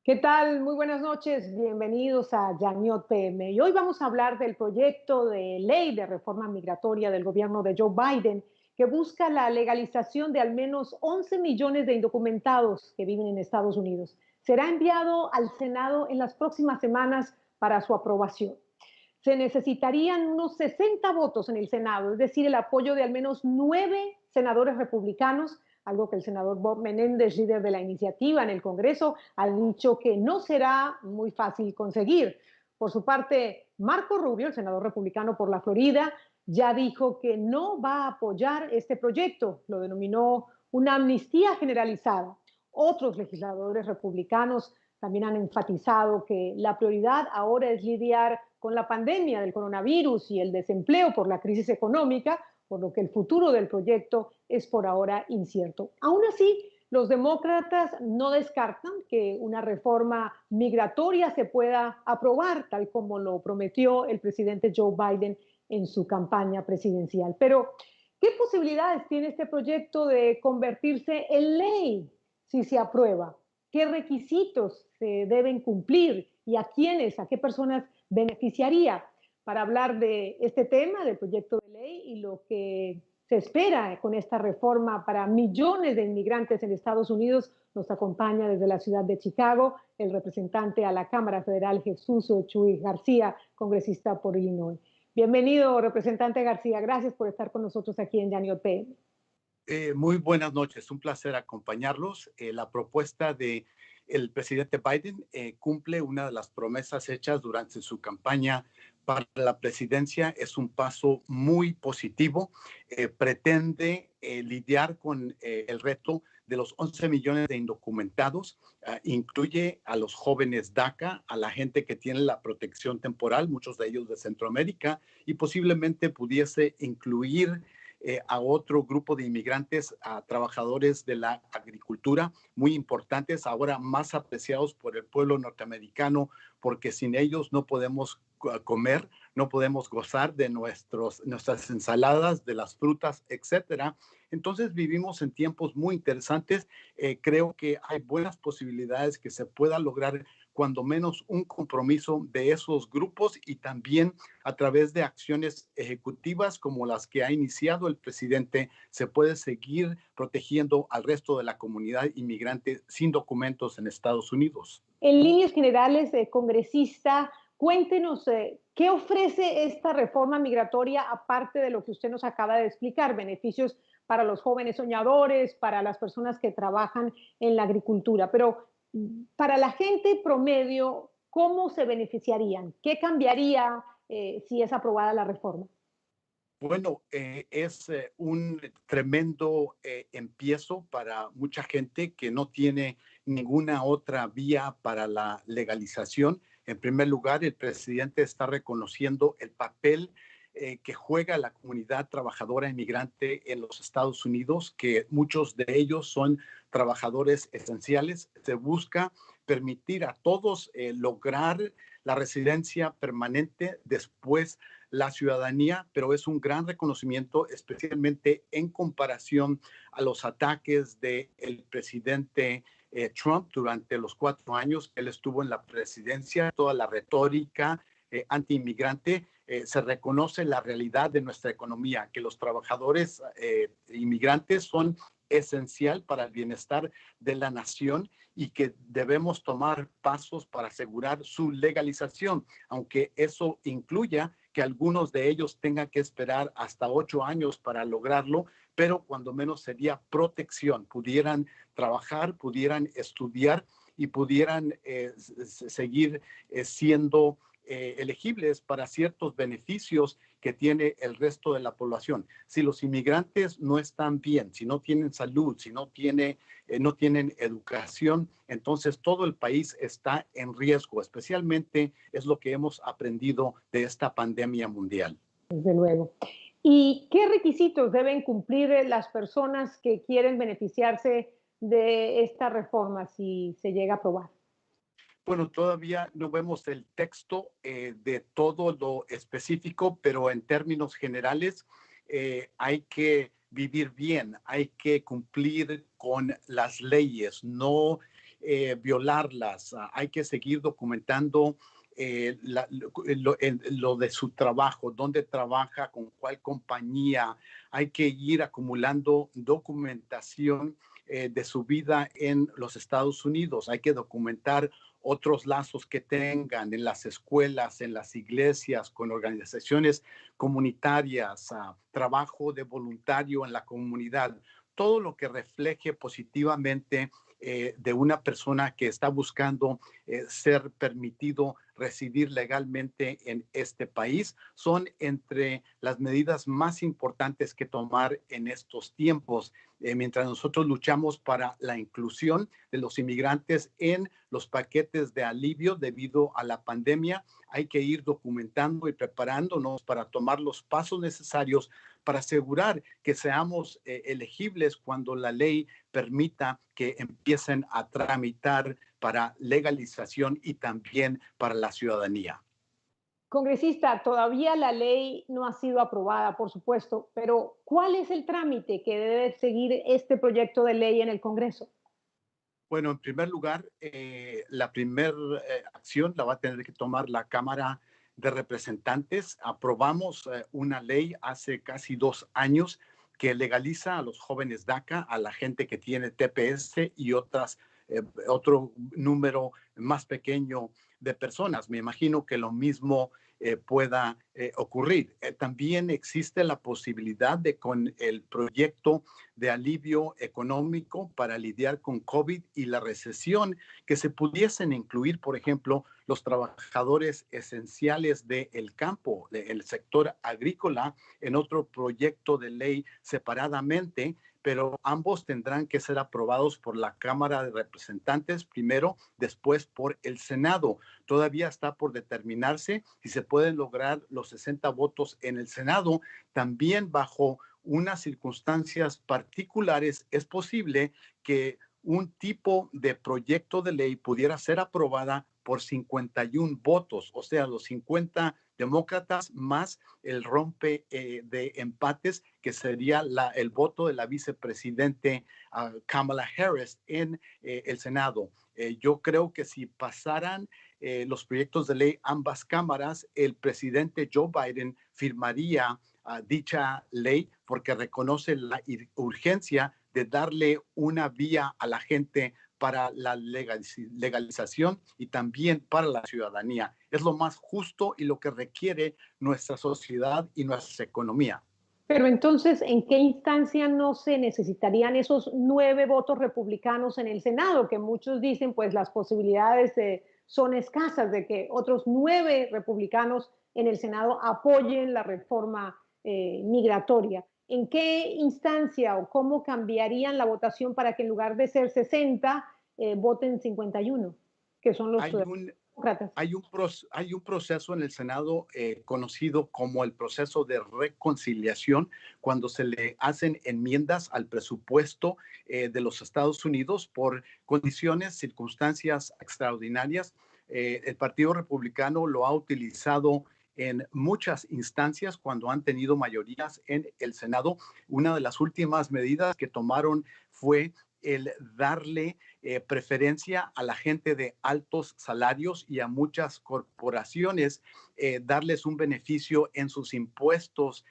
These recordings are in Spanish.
¿Qué tal? Muy buenas noches, bienvenidos a Yaniot PM. Y hoy vamos a hablar del proyecto de ley de reforma migratoria del gobierno de Joe Biden, que busca la legalización de al menos 11 millones de indocumentados que viven en Estados Unidos. Será enviado al Senado en las próximas semanas para su aprobación. Se necesitarían unos 60 votos en el Senado, es decir, el apoyo de al menos 9 senadores republicanos, algo que el senador Bob Menéndez, líder de la iniciativa en el Congreso, ha dicho que no será muy fácil conseguir. Por su parte, Marco Rubio, el senador republicano por la Florida, ya dijo que no va a apoyar este proyecto, lo denominó una amnistía generalizada. Otros legisladores republicanos también han enfatizado que la prioridad ahora es lidiar con la pandemia del coronavirus y el desempleo por la crisis económica, por lo que el futuro del proyecto es por ahora incierto. Aún así, los demócratas no descartan que una reforma migratoria se pueda aprobar, tal como lo prometió el presidente Joe Biden en su campaña presidencial. Pero, ¿qué posibilidades tiene este proyecto de convertirse en ley si se aprueba? ¿Qué requisitos se deben cumplir y a quiénes, a qué personas beneficiaría? Para hablar de este tema, del proyecto de ley y lo que se espera con esta reforma para millones de inmigrantes en Estados Unidos, nos acompaña desde la ciudad de Chicago el representante a la Cámara Federal, Jesús Chuy García, congresista por Illinois. Bienvenido, representante García. Gracias por estar con nosotros aquí en Yaniot PM. Muy buenas noches, un placer acompañarlos. La propuesta de el presidente Biden cumple una de las promesas hechas durante su campaña para la presidencia. Es un paso muy positivo. Pretende lidiar con el reto de los 11 millones de indocumentados. Incluye a los jóvenes DACA, a la gente que tiene la protección temporal, muchos de ellos de Centroamérica, y posiblemente pudiese incluir a otro grupo de inmigrantes, a trabajadores de la agricultura, muy importantes, ahora más apreciados por el pueblo norteamericano, porque sin ellos no podemos comer, no podemos gozar de nuestras ensaladas, de las frutas, etcétera. Entonces vivimos en tiempos muy interesantes. Creo que hay buenas posibilidades que se pueda lograr cuando menos un compromiso de esos grupos y también a través de acciones ejecutivas como las que ha iniciado el presidente, se puede seguir protegiendo al resto de la comunidad inmigrante sin documentos en Estados Unidos. En líneas generales, congresista, cuéntenos qué ofrece esta reforma migratoria aparte de lo que usted nos acaba de explicar, beneficios para los jóvenes soñadores, para las personas que trabajan en la agricultura, pero para la gente promedio, ¿cómo se beneficiarían? ¿Qué cambiaría si es aprobada la reforma? Bueno, es un tremendo empiezo para mucha gente que no tiene ninguna otra vía para la legalización. En primer lugar, el presidente está reconociendo el papel que juega la comunidad trabajadora inmigrante en los Estados Unidos, que muchos de ellos son trabajadores esenciales. Se busca permitir a todos lograr la residencia permanente, después la ciudadanía, pero es un gran reconocimiento, especialmente en comparación a los ataques del presidente Trump durante los 4 años que él estuvo en la presidencia, toda la retórica anti-inmigrante. Se reconoce la realidad de nuestra economía, que los trabajadores inmigrantes son esencial para el bienestar de la nación y que debemos tomar pasos para asegurar su legalización, aunque eso incluya que algunos de ellos tengan que esperar hasta 8 años para lograrlo, pero cuando menos sería protección, pudieran trabajar, pudieran estudiar y pudieran seguir siendo elegibles para ciertos beneficios que tiene el resto de la población. Si los inmigrantes no están bien, si no tienen salud, si no tienen educación, entonces todo el país está en riesgo. Especialmente es lo que hemos aprendido de esta pandemia mundial. Desde luego. ¿Y qué requisitos deben cumplir las personas que quieren beneficiarse de esta reforma si se llega a aprobar? Bueno, todavía no vemos el texto de todo lo específico, pero en términos generales hay que vivir bien, hay que cumplir con las leyes, no violarlas. Hay que seguir documentando lo de su trabajo, dónde trabaja, con cuál compañía. Hay que ir acumulando documentación de su vida en los Estados Unidos. Hay que documentar otros lazos que tengan en las escuelas, en las iglesias, con organizaciones comunitarias, trabajo de voluntario en la comunidad, todo lo que refleje positivamente de una persona que está buscando ser permitido residir legalmente en este país, son entre las medidas más importantes que tomar en estos tiempos, mientras nosotros luchamos para la inclusión de los inmigrantes en los paquetes de alivio debido a la pandemia. Hay que ir documentando y preparándonos para tomar los pasos necesarios para asegurar que seamos elegibles cuando la ley permita que empiecen a tramitar para legalización y también para la ciudadanía. Congresista, todavía la ley no ha sido aprobada, por supuesto, pero ¿cuál es el trámite que debe seguir este proyecto de ley en el Congreso? Bueno, en primer lugar, la primera acción la va a tener que tomar la Cámara de Representantes. Aprobamos una ley hace casi 2 años que legaliza a los jóvenes DACA, a la gente que tiene TPS y otro número más pequeño de personas. Me imagino que lo mismo pueda ocurrir. También existe la posibilidad de, con el proyecto de alivio económico para lidiar con COVID y la recesión, que se pudiesen incluir, por ejemplo, los trabajadores esenciales del campo, del sector agrícola, en otro proyecto de ley separadamente, pero ambos tendrán que ser aprobados por la Cámara de Representantes primero, después por el Senado. Todavía está por determinarse si se pueden lograr los 60 votos en el Senado. También bajo unas circunstancias particulares es posible que un tipo de proyecto de ley pudiera ser aprobada por 51 votos, o sea, los 50 demócratas más el rompe de empates, que sería el voto de la vicepresidente Kamala Harris en el Senado. Yo creo que si pasaran los proyectos de ley ambas cámaras, el presidente Joe Biden firmaría dicha ley porque reconoce la urgencia de darle una vía a la gente para la legalización y también para la ciudadanía. Es lo más justo y lo que requiere nuestra sociedad y nuestra economía. Pero entonces, ¿en qué instancia no se necesitarían esos 9 votos republicanos en el Senado? Que muchos dicen, pues las posibilidades son escasas de que otros 9 republicanos en el Senado apoyen la reforma migratoria. ¿En qué instancia o cómo cambiarían la votación para que en lugar de ser 60, voten 51, que son los Hay un, demócratas? hay un proceso en el Senado conocido como el proceso de reconciliación, cuando se le hacen enmiendas al presupuesto de los Estados Unidos por condiciones, circunstancias extraordinarias. El Partido Republicano lo ha utilizado en muchas instancias cuando han tenido mayorías en el Senado. Una de las últimas medidas que tomaron fue el darle preferencia a la gente de altos salarios y a muchas corporaciones, darles un beneficio en sus impuestos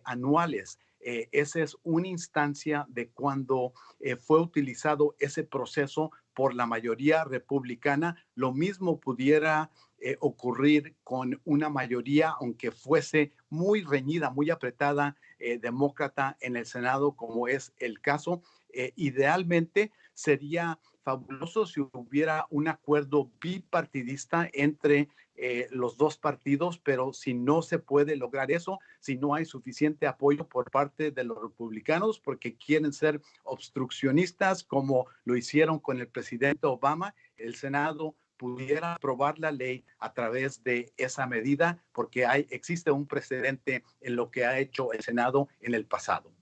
anuales. Esa es una instancia de cuando fue utilizado ese proceso por la mayoría republicana. Lo mismo pudiera ocurrir con una mayoría, aunque fuese muy reñida, muy apretada, demócrata en el Senado, como es el caso. Idealmente sería fabuloso si hubiera un acuerdo bipartidista entre los dos partidos, pero si no se puede lograr eso, si no hay suficiente apoyo por parte de los republicanos porque quieren ser obstruccionistas como lo hicieron con el presidente Obama, el Senado pudiera aprobar la ley a través de esa medida porque existe un precedente en lo que ha hecho el Senado en el pasado.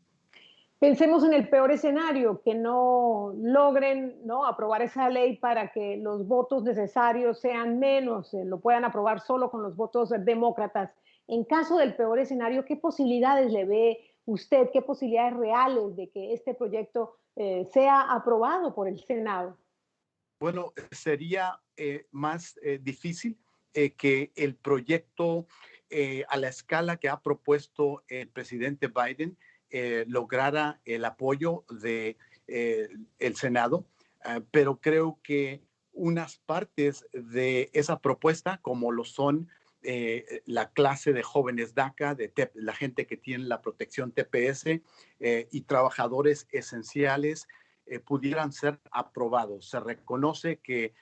Pensemos en el peor escenario, que no logren, ¿no?, aprobar esa ley para que los votos necesarios sean menos, lo puedan aprobar solo con los votos demócratas. En caso del peor escenario, ¿qué posibilidades le ve usted, qué posibilidades reales de que este proyecto sea aprobado por el Senado? Bueno, sería más difícil que el proyecto a la escala que ha propuesto el presidente Biden lograra el apoyo de el Senado, pero creo que unas partes de esa propuesta, como lo son la clase de jóvenes DACA, la gente que tiene la protección TPS y trabajadores esenciales, pudieran ser aprobados. Se reconoce que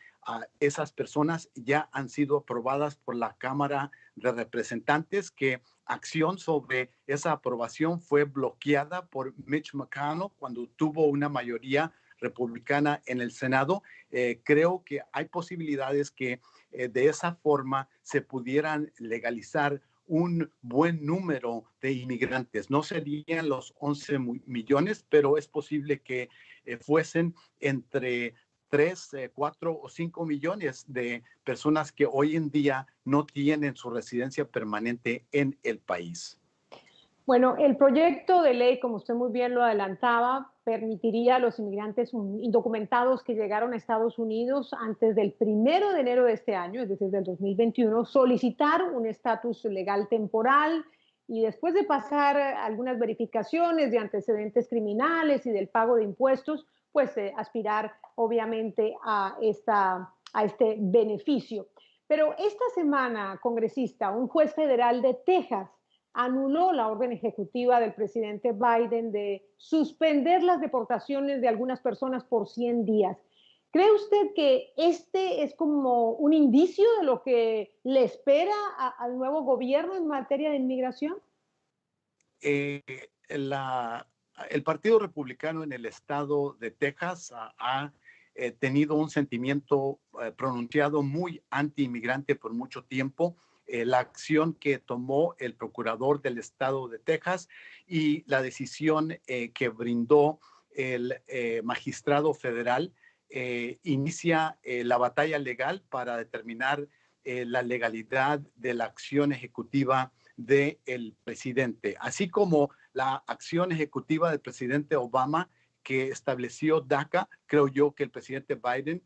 esas personas ya han sido aprobadas por la Cámara de Representantes, que acción sobre esa aprobación fue bloqueada por Mitch McConnell cuando tuvo una mayoría republicana en el Senado. Creo que hay posibilidades que de esa forma se pudieran legalizar un buen número de inmigrantes. No serían los 11 millones, pero es posible que fuesen entre 3, 4 o 5 millones de personas que hoy en día no tienen su residencia permanente en el país. Bueno, el proyecto de ley, como usted muy bien lo adelantaba, permitiría a los inmigrantes indocumentados que llegaron a Estados Unidos antes del 1 de enero de este año, es decir, del 2021, solicitar un estatus legal temporal y después de pasar algunas verificaciones de antecedentes criminales y del pago de impuestos, pues aspirar obviamente a este beneficio. Pero esta semana, congresista, un juez federal de Texas anuló la orden ejecutiva del presidente Biden de suspender las deportaciones de algunas personas por 100 días. ¿Cree usted que este es como un indicio de lo que le espera al nuevo gobierno en materia de inmigración? Eh, el Partido Republicano en el estado de Texas ha tenido un sentimiento pronunciado muy anti-inmigrante por mucho tiempo. La acción que tomó el procurador del estado de Texas y la decisión que brindó el magistrado federal inicia la batalla legal para determinar la legalidad de la acción ejecutiva del presidente, así como la acción ejecutiva del presidente Obama que estableció DACA. Creo yo que el presidente Biden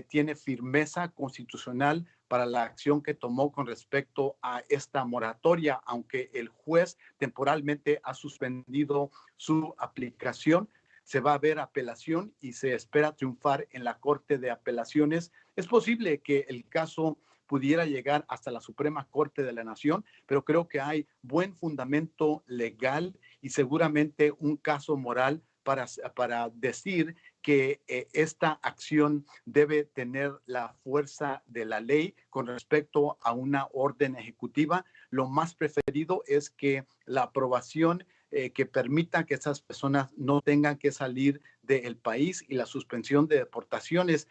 tiene firmeza constitucional para la acción que tomó con respecto a esta moratoria, aunque el juez temporalmente ha suspendido su aplicación. Se va a ver apelación y se espera triunfar en la Corte de Apelaciones. Es posible que el caso pudiera llegar hasta la Suprema Corte de la Nación, pero creo que hay buen fundamento legal y seguramente un caso moral para decir que esta acción debe tener la fuerza de la ley con respecto a una orden ejecutiva. Lo más preferido es que la aprobación que permita que esas personas no tengan que salir del país y la suspensión de deportaciones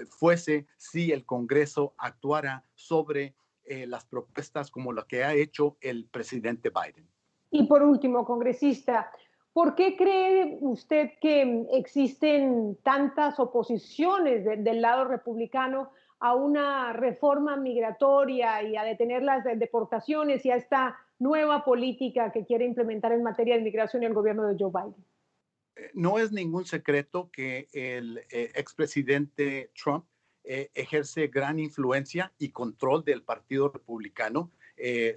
fuese si el Congreso actuara sobre las propuestas como lo que ha hecho el presidente Biden. Y por último, congresista, ¿por qué cree usted que existen tantas oposiciones del lado republicano a una reforma migratoria y a detener las deportaciones y a esta nueva política que quiere implementar en materia de migración el gobierno de Joe Biden? No es ningún secreto que el expresidente Trump ejerce gran influencia y control del Partido Republicano.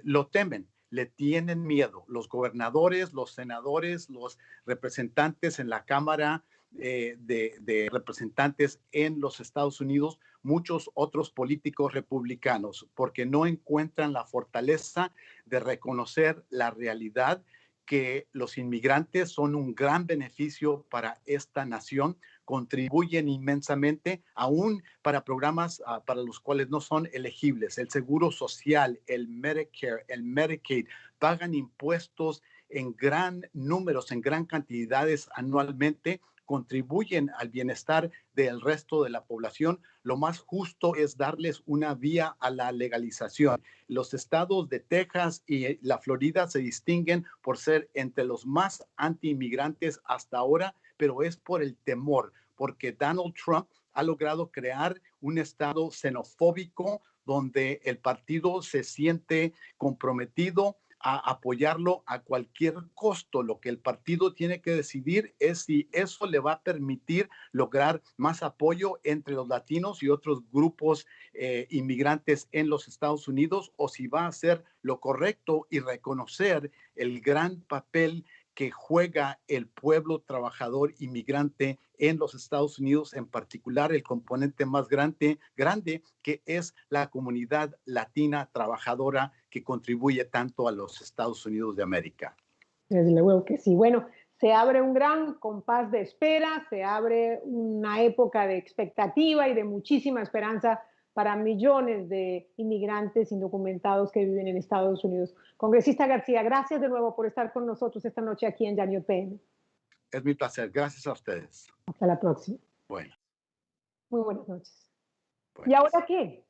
Lo temen, le tienen miedo. Los gobernadores, los senadores, los representantes en la Cámara de Representantes en los Estados Unidos, muchos otros políticos republicanos, porque no encuentran la fortaleza de reconocer la realidad que los inmigrantes son un gran beneficio para esta nación, contribuyen inmensamente, aún para programas para los cuales no son elegibles. El Seguro Social, el Medicare, el Medicaid, pagan impuestos en gran números, en gran cantidades anualmente, contribuyen al bienestar del resto de la población. Lo más justo es darles una vía a la legalización. Los estados de Texas y la Florida se distinguen por ser entre los más anti-inmigrantes hasta ahora, pero es por el temor, porque Donald Trump ha logrado crear un estado xenofóbico donde el partido se siente comprometido a apoyarlo a cualquier costo. Lo que el partido tiene que decidir es si eso le va a permitir lograr más apoyo entre los latinos y otros grupos inmigrantes en los Estados Unidos, o si va a hacer lo correcto y reconocer el gran papel que juega el pueblo trabajador inmigrante en los Estados Unidos, en particular el componente más grande que es la comunidad latina trabajadora que contribuye tanto a los Estados Unidos de América. Desde luego que sí. Bueno, se abre un gran compás de espera, se abre una época de expectativa y de muchísima esperanza para millones de inmigrantes indocumentados que viven en Estados Unidos. Congresista García, gracias de nuevo por estar con nosotros esta noche aquí en Yaniot PM. Es mi placer. Gracias a ustedes. Hasta la próxima. Bueno. Muy buenas noches. Pues. ¿Y ahora qué?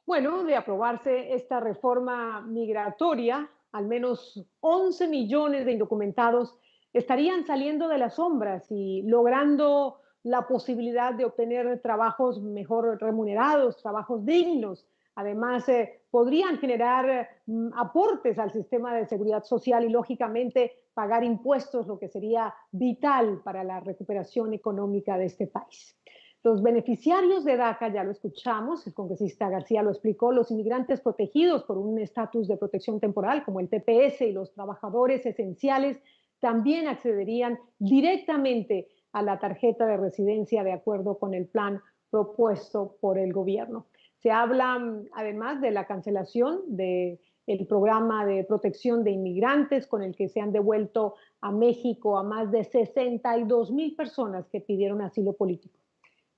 Bueno, de aprobarse esta reforma migratoria, al menos 11 millones de indocumentados estarían saliendo de las sombras y logrando la posibilidad de obtener trabajos mejor remunerados, trabajos dignos. Además, podrían generar aportes al sistema de seguridad social y, lógicamente, pagar impuestos, lo que sería vital para la recuperación económica de este país. Los beneficiarios de DACA, ya lo escuchamos, el congresista García lo explicó, los inmigrantes protegidos por un estatus de protección temporal como el TPS y los trabajadores esenciales también accederían directamente a la tarjeta de residencia de acuerdo con el plan propuesto por el gobierno. Se habla además de la cancelación del programa de protección de inmigrantes con el que se han devuelto a México a más de 62,000 personas que pidieron asilo político.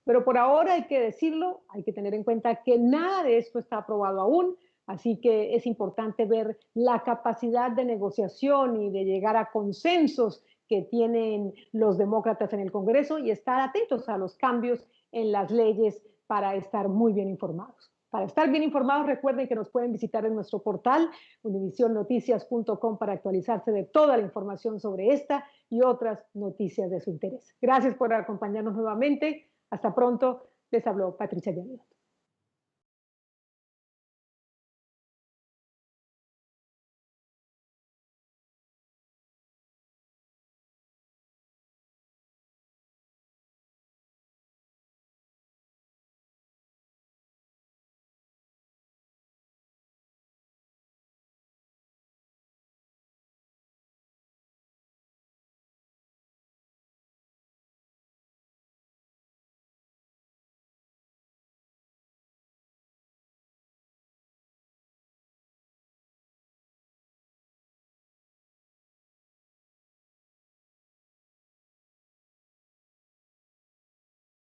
Pero por ahora hay que decirlo, hay que tener en cuenta que nada de esto está aprobado aún, así que es importante ver la capacidad de negociación y de llegar a consensos que tienen los demócratas en el Congreso y estar atentos a los cambios en las leyes para estar muy bien informados. Para estar bien informados, recuerden que nos pueden visitar en nuestro portal univisionnoticias.com para actualizarse de toda la información sobre esta y otras noticias de su interés. Gracias por acompañarnos nuevamente. Hasta pronto. Les habló Patricia Yaniot.